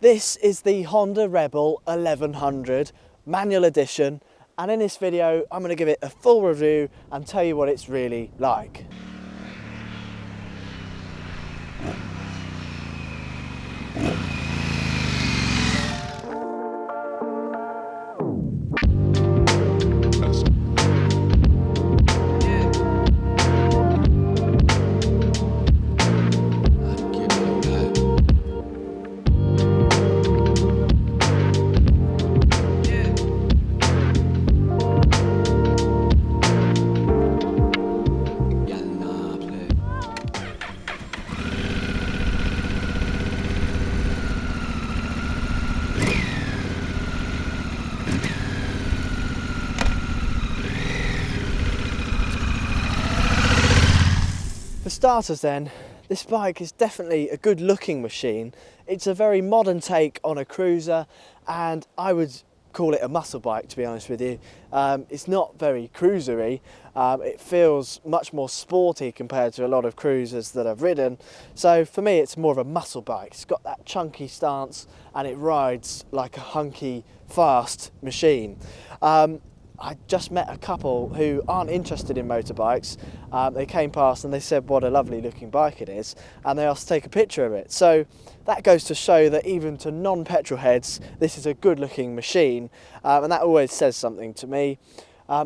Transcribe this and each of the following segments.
This is the Honda Rebel 1100 manual edition, and in this video I'm going to give it a full review and tell you what it's really like. For starters then, this bike is definitely a good looking machine. It's a very modern take on a cruiser, and I would call it a muscle bike, to be honest with you. It's not very cruisery. It feels much more sporty compared to a lot of cruisers that I've ridden. So for me it's more of a muscle bike. It's got that chunky stance and it rides like a hunky, fast machine. I just met a couple who aren't interested in motorbikes. They came past and they said what a lovely looking bike it is, and they asked to take a picture of it. So that goes to show that even to non-petrol heads, this is a good looking machine, and that always says something to me.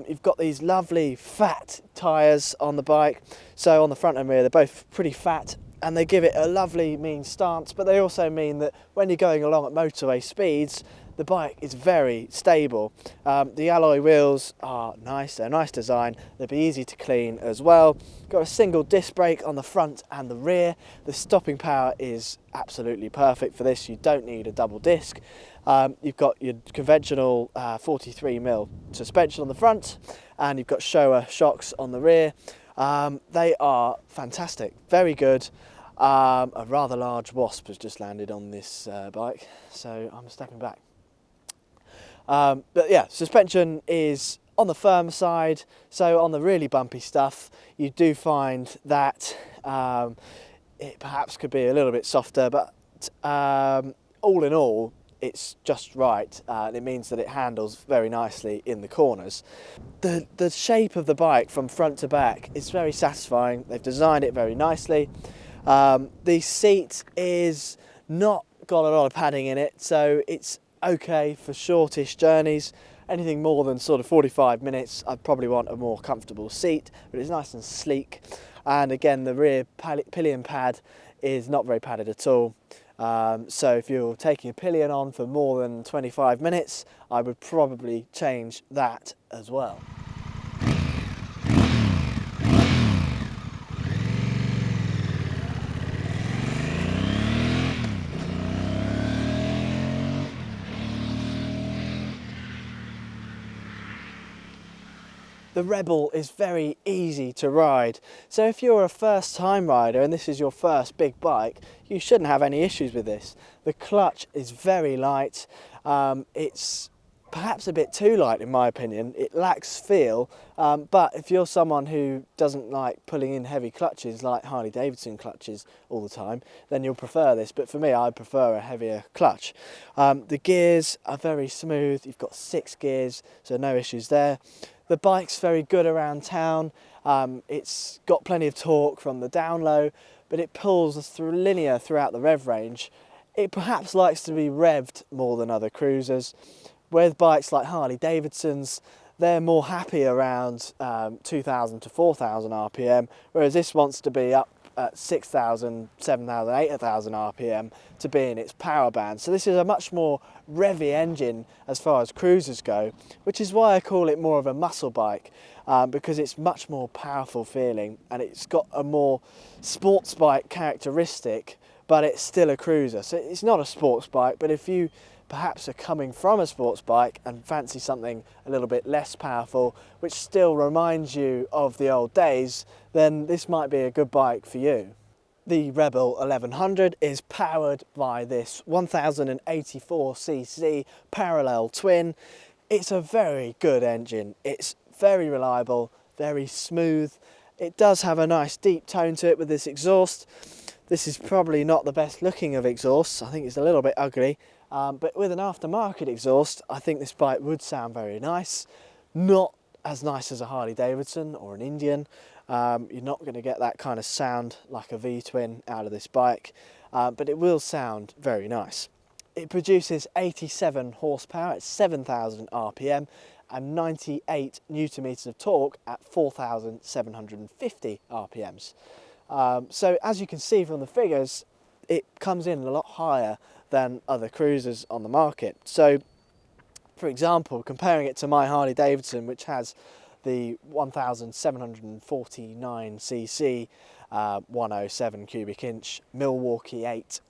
You've got these lovely fat tyres on the bike, so on the front and rear they're both pretty fat, and they give it a lovely mean stance, but they also mean that when you're going along at motorway speeds, the bike is very stable. The alloy wheels are nice, they're a nice design, they'll be easy to clean as well. Got a single disc brake on the front and the rear. The stopping power is absolutely perfect for this, you don't need a double disc. You've got your conventional 43mm suspension on the front, and you've got Showa shocks on the rear. They are fantastic, very good. A rather large wasp has just landed on this bike, so I'm stepping back. But yeah, suspension is on the firm side, so on the really bumpy stuff you do find that it perhaps could be a little bit softer, but all in all it's just right. It means that it handles very nicely in the corners. The shape of the bike from front to back is very satisfying. They've designed it very nicely. The seat is not got a lot of padding in it, so it's okay for shortish journeys. Anything more than sort of 45 minutes I'd probably want a more comfortable seat, but it's nice and sleek. And again, the rear pillion pad is not very padded at all, so if you're taking a pillion on for more than 25 minutes I would probably change that as well. The Rebel is very easy to ride, so if you're a first time rider and this is your first big bike, you shouldn't have any issues with this. The clutch is very light. It's perhaps a bit too light in my opinion. It lacks feel, but if you're someone who doesn't like pulling in heavy clutches like Harley-Davidson clutches all the time, then you'll prefer this, but for me I prefer a heavier clutch. The gears are very smooth. You've got 6 gears, so no issues there. The bike's very good around town. It's got plenty of torque from the down low, but it pulls through linear throughout the rev range. It perhaps likes to be revved more than other cruisers. With bikes like Harley-Davidson's, they're more happy around 2,000 to 4,000 RPM, whereas this wants to be up at 6,000, 7,000, 8,000 RPM to be in its power band. So this is a much more revvy engine as far as cruisers go, which is why I call it more of a muscle bike, because it's much more powerful feeling and it's got a more sports bike characteristic, but it's still a cruiser. So it's not a sports bike, but if you perhaps are coming from a sports bike and fancy something a little bit less powerful, which still reminds you of the old days, then this might be a good bike for you. The Rebel 1100 is powered by this 1084cc parallel twin. It's a very good engine. It's very reliable, very smooth. It does have a nice deep tone to it with this exhaust. This is probably not the best looking of exhausts. I think it's a little bit ugly, but with an aftermarket exhaust, I think this bike would sound very nice. Not as nice as a Harley-Davidson or an Indian. You're not going to get that kind of sound like a V-twin out of this bike, but it will sound very nice. It produces 87 horsepower at 7,000 RPM and 98 newton meters of torque at 4,750 RPMs. So as you can see from the figures, it comes in a lot higher than other cruisers on the market. So for example, comparing it to my Harley-Davidson, which has the 1749cc 107 cubic inch Milwaukee 8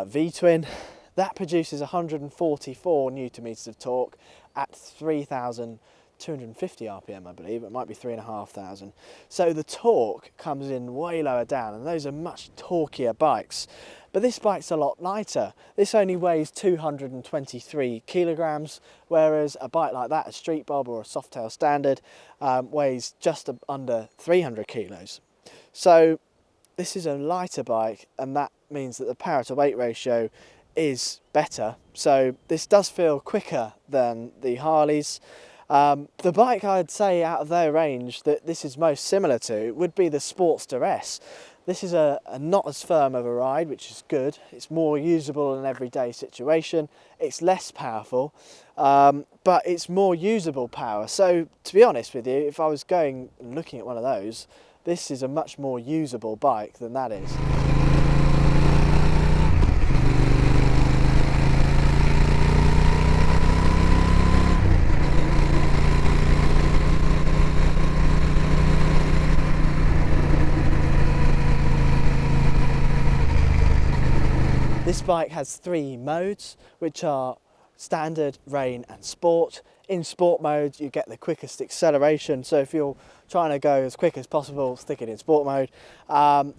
V-twin, that produces 144 newton meters of torque at 3,250 RPM, I believe. It might be 3,500. So the torque comes in way lower down, and those are much torquier bikes. But this bike's a lot lighter. This only weighs 223 kilograms, whereas a bike like that, a Street Bob or a Softail Standard, weighs just under 300 kilos. So this is a lighter bike, and that means that the power to weight ratio is better. So this does feel quicker than the Harleys. The bike I'd say out of their range that this is most similar to would be the Sportster S. This is a not as firm of a ride, which is good. It's more usable in an everyday situation. It's less powerful, but it's more usable power. So to be honest with you, if I was going and looking at one of those, this is a much more usable bike than that is. This bike has 3 modes, which are standard, rain and sport. In sport mode, you get the quickest acceleration. So if you're trying to go as quick as possible, stick it in sport mode.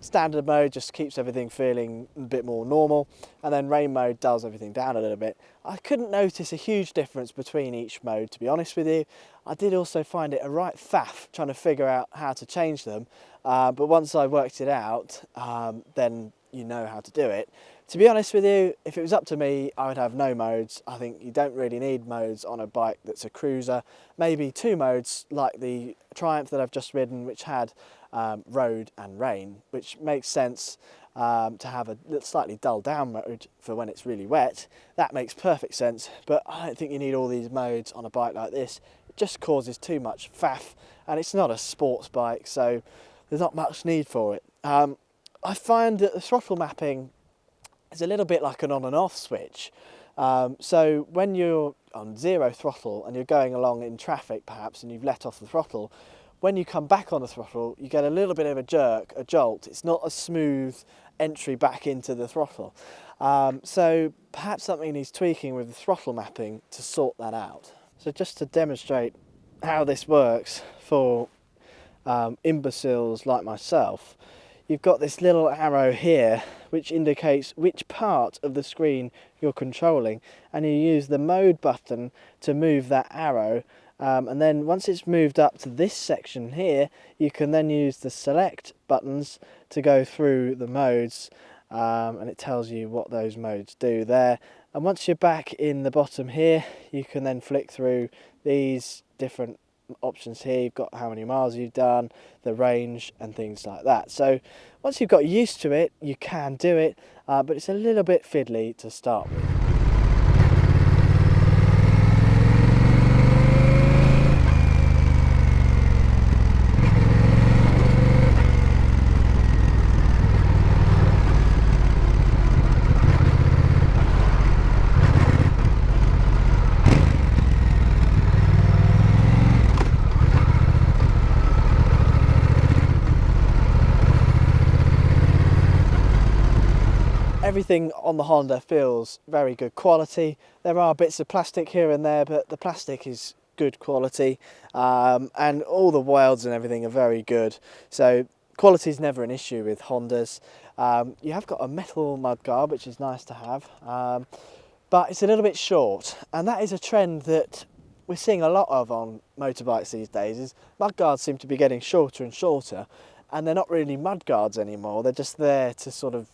Standard mode just keeps everything feeling a bit more normal. And then rain mode does everything down a little bit. I couldn't notice a huge difference between each mode, to be honest with you. I did also find it a right faff trying to figure out how to change them. But once I worked it out, then you know how to do it. To be honest with you, if it was up to me, I would have no modes. I think you don't really need modes on a bike that's a cruiser. Maybe 2 modes like the Triumph that I've just ridden, which had road and rain, which makes sense to have a slightly dull down mode for when it's really wet. That makes perfect sense, but I don't think you need all these modes on a bike like this. It just causes too much faff, and it's not a sports bike, so there's not much need for it. I find that the throttle mapping is a little bit like an on and off switch. So when you're on 0 throttle and you're going along in traffic perhaps and you've let off the throttle, when you come back on the throttle you get a little bit of a jerk, a jolt. It's not a smooth entry back into the throttle. So perhaps something needs tweaking with the throttle mapping to sort that out. So just to demonstrate how this works for imbeciles like myself, you've got this little arrow here which indicates which part of the screen you're controlling, and you use the mode button to move that arrow, and then once it's moved up to this section here, you can then use the select buttons to go through the modes, and it tells you what those modes do there. And once you're back in the bottom here, you can then flick through these different options here. You've got how many miles you've done, the range and things like that. So once you've got used to it, you can do it, but it's a little bit fiddly to start with. Everything on the Honda feels very good quality. There are bits of plastic here and there, but the plastic is good quality, and all the welds and everything are very good. So quality is never an issue with Hondas. You have got a metal mudguard, which is nice to have, but it's a little bit short, and that is a trend that we're seeing a lot of on motorbikes these days. Is mudguards seem to be getting shorter and shorter. and they're not really mud guards anymore. They're just there to sort of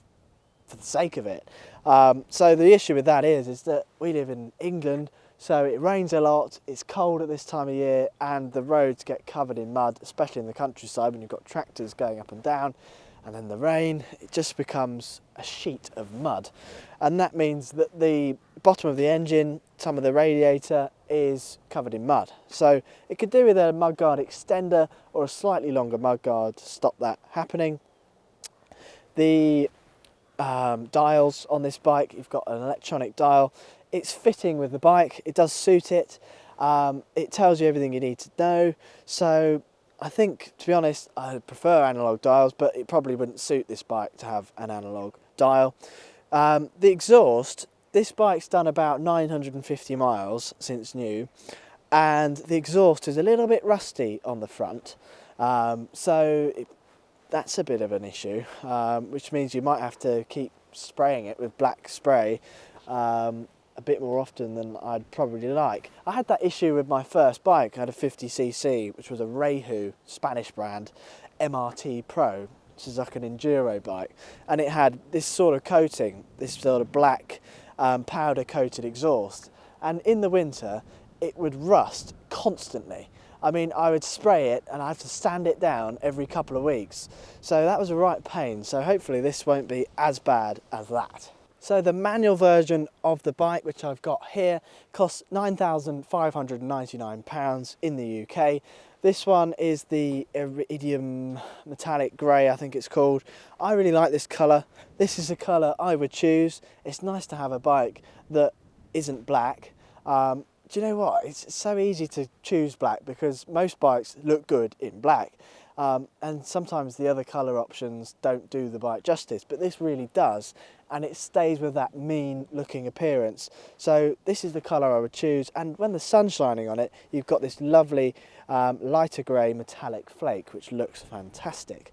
for the sake of it. So the issue with that is that we live in England, so it rains a lot, it's cold at this time of year, and the roads get covered in mud, especially in the countryside when you've got tractors going up and down, and then the rain, it just becomes a sheet of mud. And that means that the bottom of the engine, some of the radiator, is covered in mud. So it could do with a mudguard extender or a slightly longer mudguard to stop that happening. The dials on this bike, you've got an electronic dial. It's fitting with the bike, it does suit it. It tells you everything you need to know. So I think, to be honest, I prefer analog dials, but it probably wouldn't suit this bike to have an analog dial. The exhaust, this bike's done about 950 miles since new, and the exhaust is a little bit rusty on the front. That's a bit of an issue, which means you might have to keep spraying it with black spray a bit more often than I'd probably like. I had that issue with my first bike. I had a 50cc, which was a Rehu Spanish brand MRT Pro, which is like an enduro bike, and it had this sort of coating, this sort of black powder coated exhaust, and in the winter it would rust constantly. I mean, I would spray it and I had to sand it down every couple of weeks. So that was a right pain. So hopefully this won't be as bad as that. So the manual version of the bike, which I've got here, costs £9,599 in the UK. This one is the Iridium Metallic Grey, I think it's called. I really like this colour. This is the colour I would choose. It's nice to have a bike that isn't black. Do you know what? It's so easy to choose black because most bikes look good in black. And sometimes the other colour options don't do the bike justice, but this really does, and it stays with that mean looking appearance. So this is the colour I would choose, and when the sun's shining on it, you've got this lovely lighter grey metallic flake, which looks fantastic.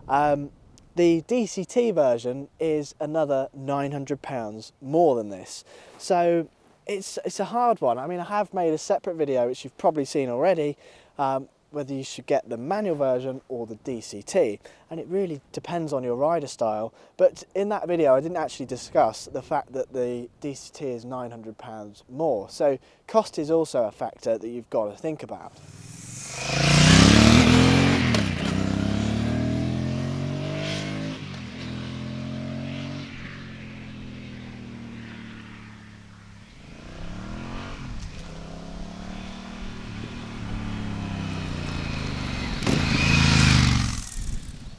The DCT version is another £900 more than this. So it's a hard one. I mean, I have made a separate video, which you've probably seen already, whether you should get the manual version or the DCT, and it really depends on your rider style. But in that video I didn't actually discuss the fact that the DCT is £900 more, so cost is also a factor that you've got to think about.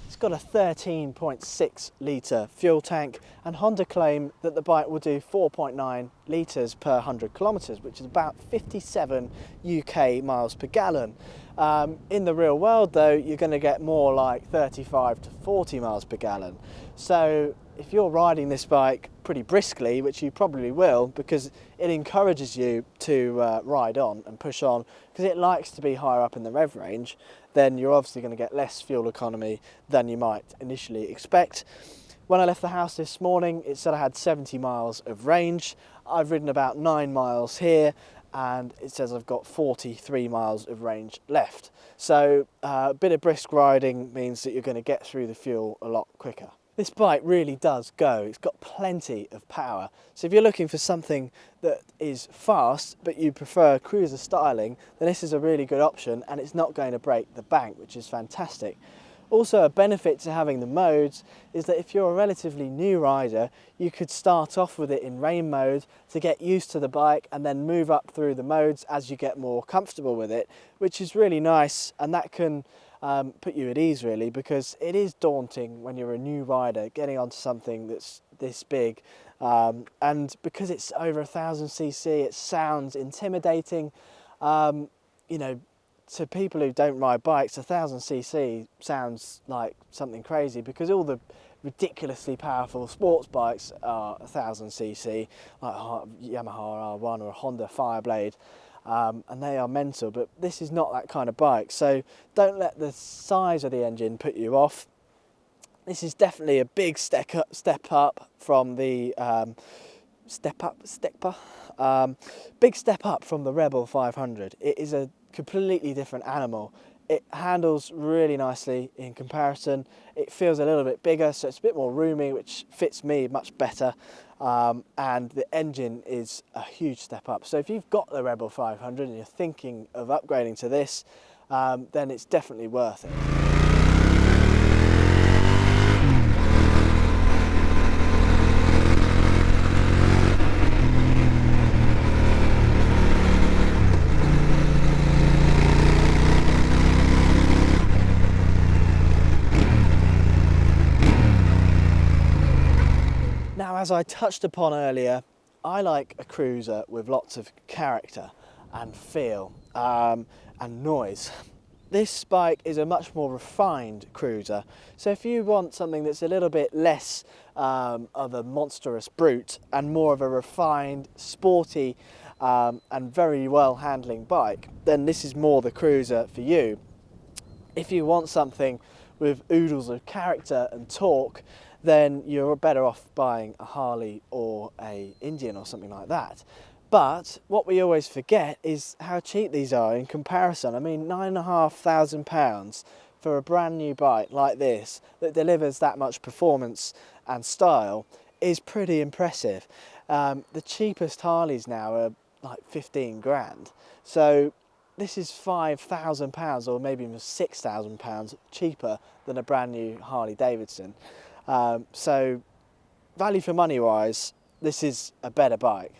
It's got a 13.6 litre fuel tank, and Honda claim that the bike will do 4.9 litres per 100 kilometres, which is about 57 UK miles per gallon. In the real world though, you're going to get more like 35 to 40 miles per gallon. So if you're riding this bike pretty briskly, which you probably will because it encourages you to ride on and push on because it likes to be higher up in the rev range, then you're obviously going to get less fuel economy than you might initially expect. When I left the house this morning, it said I had 70 miles of range. I've ridden about 9 miles here, and it says I've got 43 miles of range left. So a bit of brisk riding means that you're going to get through the fuel a lot quicker. This bike really does go. It's got plenty of power. So if you're looking for something that is fast, but you prefer cruiser styling, then this is a really good option, and it's not going to break the bank, which is fantastic. Also, a benefit to having the modes is that if you're a relatively new rider, you could start off with it in rain mode to get used to the bike and then move up through the modes as you get more comfortable with it, which is really nice, and that can put you at ease really, because it is daunting when you're a new rider getting onto something that's this big, and because it's over 1000cc, it sounds intimidating. You know, to people who don't ride bikes, 1000cc sounds like something crazy because all the ridiculously powerful sports bikes are 1000cc, like Yamaha R1 or a Honda Fireblade. And they are mental, but this is not that kind of bike, so don't let the size of the engine put you off. This is definitely a big step up from the big step up from the Rebel 500. It is a completely different animal. It handles really nicely in comparison. It feels a little bit bigger, so it's a bit more roomy, which fits me much better. And the engine is a huge step up. So if you've got the Rebel 500 and you're thinking of upgrading to this, then it's definitely worth it. Now, as I touched upon earlier, I like a cruiser with lots of character and feel and noise. This bike is a much more refined cruiser, so if you want something that's a little bit less of a monstrous brute and more of a refined, sporty and very well handling bike, then this is more the cruiser for you. If you want something with oodles of character and torque, then you're better off buying a Harley or a Indian or something like that. But what we always forget is how cheap these are in comparison. I mean, £9,500 for a brand new bike like this that delivers that much performance and style is pretty impressive. The cheapest Harleys now are like 15 grand. So this is £5,000 or maybe even £6,000 cheaper than a brand new Harley-Davidson. So value for money wise, this is a better bike.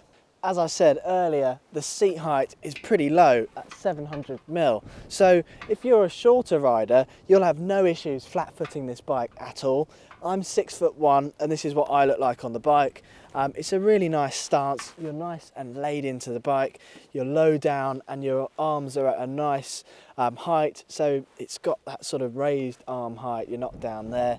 As I said earlier, the seat height is pretty low at 700mm. So if you're a shorter rider, you'll have no issues flat footing this bike at all. I'm 6'1" and this is what I look like on the bike. It's a really nice stance. You're nice and laid into the bike. You're low down and your arms are at a nice height. So it's got that sort of raised arm height. You're not down there.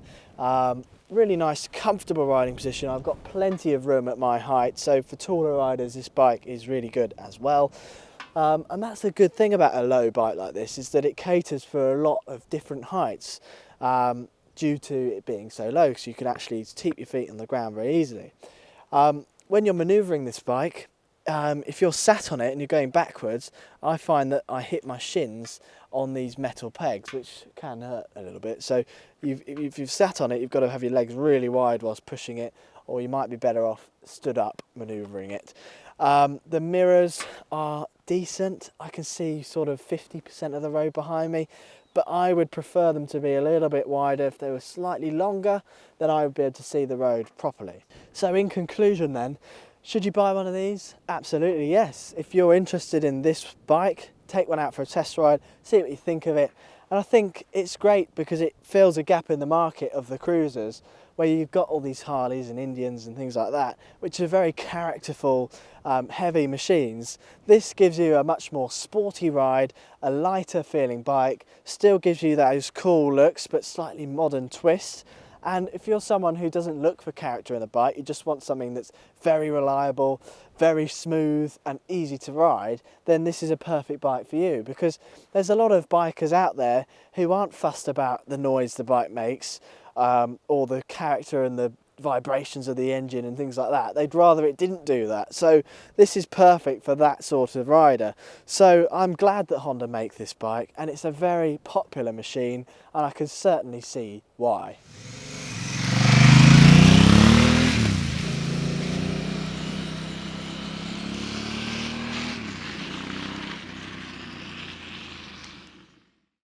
Really nice, comfortable riding position. I've got plenty of room at my height. So for taller riders, this bike is really good as well. And that's the good thing about a low bike like this, is that it caters for a lot of different heights due to it being so low. So you can actually keep your feet on the ground very easily. When you're manoeuvring this bike, if you're sat on it and you're going backwards, I find that I hit my shins on these metal pegs, which can hurt a little bit. So if you've sat on it, you've got to have your legs really wide whilst pushing it, or you might be better off stood up manoeuvring it. The mirrors are decent. I can see sort of 50% of the road behind me, but I would prefer them to be a little bit wider. If they were slightly longer, then I would be able to see the road properly. So in conclusion then, should you buy one of these? Absolutely yes. If you're interested in this bike, take one out for a test ride, see what you think of it. And I think it's great because it fills a gap in the market of the cruisers, where you've got all these Harleys and Indians and things like that, which are very characterful, heavy machines. This gives you a much more sporty ride, a lighter feeling bike, still gives you those cool looks but slightly modern twist. And if you're someone who doesn't look for character in a bike, you just want something that's very reliable, very smooth and easy to ride, then this is a perfect bike for you, because there's a lot of bikers out there who aren't fussed about the noise the bike makes or the character and the vibrations of the engine and things like that. They'd rather it didn't do that. So this is perfect for that sort of rider. So I'm glad that Honda make this bike, and it's a very popular machine, and I can certainly see why.